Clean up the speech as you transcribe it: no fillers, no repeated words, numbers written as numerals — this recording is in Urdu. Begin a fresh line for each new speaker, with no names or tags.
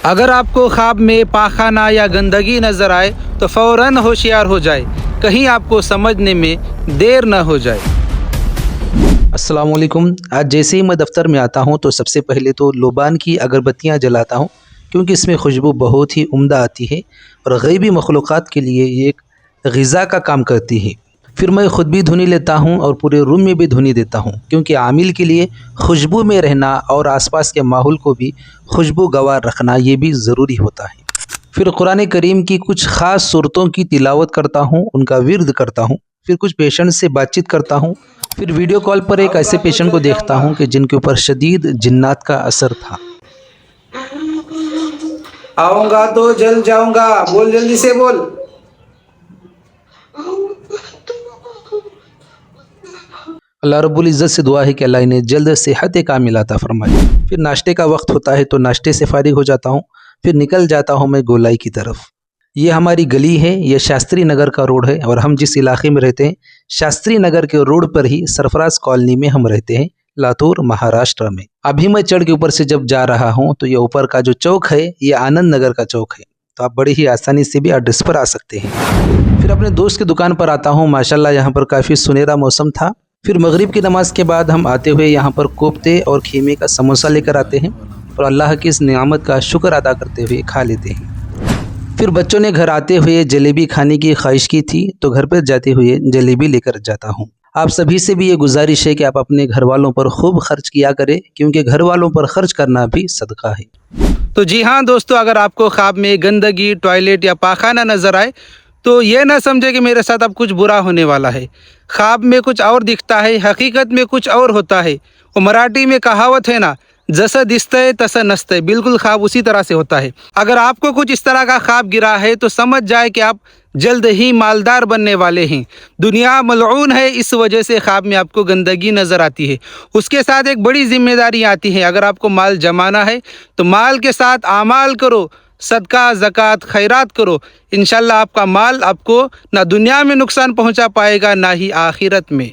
اگر آپ کو خواب میں پاخانہ یا گندگی نظر آئے تو فوراً ہوشیار ہو جائے، کہیں آپ کو سمجھنے میں دیر نہ ہو جائے۔ السلام علیکم۔ آج جیسے ہی میں دفتر میں آتا ہوں تو سب سے پہلے تو لوبان کی اگربتیاں جلاتا ہوں، کیونکہ اس میں خوشبو بہت ہی عمدہ آتی ہے اور غیبی مخلوقات کے لیے یہ ایک غذا کا کام کرتی ہے۔ پھر میں خود بھی دھنی لیتا ہوں اور پورے روم میں بھی دھنی دیتا ہوں، کیونکہ عامل کے لیے خوشبو میں رہنا اور آس پاس کے ماحول کو بھی خوشبو گوار رکھنا یہ بھی ضروری ہوتا ہے۔ پھر قرآن کریم کی کچھ خاص صورتوں کی تلاوت کرتا ہوں، ان کا ورد کرتا ہوں، پھر کچھ پیشنٹ سے بات چیت کرتا ہوں، پھر ویڈیو کال پر ایک ایسے پیشنٹ کو دیکھتا ہوں کہ جن کے اوپر شدید جنات کا اثر تھا۔
آؤں گا تو جلد جاؤں گا، بول جلدی سے بول۔
اللہ رب العزت سے دعا ہے کہ اللہ انہیں جلد صحت کاملہ عطا فرمائے۔ پھر ناشتے کا وقت ہوتا ہے تو ناشتے سے فارغ ہو جاتا ہوں، پھر نکل جاتا ہوں میں گولائی کی طرف۔ یہ ہماری گلی ہے، یہ شاستری نگر کا روڈ ہے اور ہم جس علاقے میں رہتے ہیں شاستری نگر کے روڈ پر ہی سرفراز کالونی میں ہم رہتے ہیں، لاتور مہاراشٹر میں۔ ابھی میں چڑھ کے اوپر سے جب جا رہا ہوں تو یہ اوپر کا جو چوک ہے یہ آنند نگر کا چوک ہے، تو آپ بڑی ہی آسانی سے بھی ایڈریس پر آ سکتے ہیں۔ پھر اپنے دوست کی دکان پر آتا ہوں، ماشاءاللہ یہاں پر کافی سنہرا موسم تھا۔ پھر مغرب کی نماز کے بعد ہم آتے ہوئے یہاں پر کوفتے اور کھیمے کا سموسہ لے کر آتے ہیں اور اللہ کی اس نعمت کا شکر ادا کرتے ہوئے کھا لیتے ہیں۔ پھر بچوں نے گھر آتے ہوئے جلیبی کھانے کی خواہش کی تھی تو گھر پر جاتے ہوئے جلیبی لے کر جاتا ہوں۔ آپ سبھی سے بھی یہ گزارش ہے کہ آپ اپنے گھر والوں پر خوب خرچ کیا کریں، کیونکہ گھر والوں پر خرچ کرنا بھی صدقہ ہے۔
تو جی ہاں دوستو، اگر آپ کو خواب میں گندگی، ٹوائلٹ یا پاخانہ نظر آئے تو یہ نہ سمجھے کہ میرے ساتھ اب کچھ برا ہونے والا ہے۔ خواب میں کچھ اور دکھتا ہے، حقیقت میں کچھ اور ہوتا ہے۔ وہ مراٹھی میں کہاوت ہے نا، جیسا دستا ہے تسا نستا ہے، بالکل خواب اسی طرح سے ہوتا ہے۔ اگر آپ کو کچھ اس طرح کا خواب گرا ہے تو سمجھ جائے کہ آپ جلد ہی مالدار بننے والے ہیں۔ دنیا ملعون ہے، اس وجہ سے خواب میں آپ کو گندگی نظر آتی ہے۔ اس کے ساتھ ایک بڑی ذمہ داری آتی ہے، اگر آپ کو مال جمانا ہے تو مال کے ساتھ اعمال کرو، صدقہ، زکوٰۃ، خیرات کرو۔ انشاءاللہ آپ کا مال آپ کو نہ دنیا میں نقصان پہنچا پائے گا، نہ ہی آخرت میں۔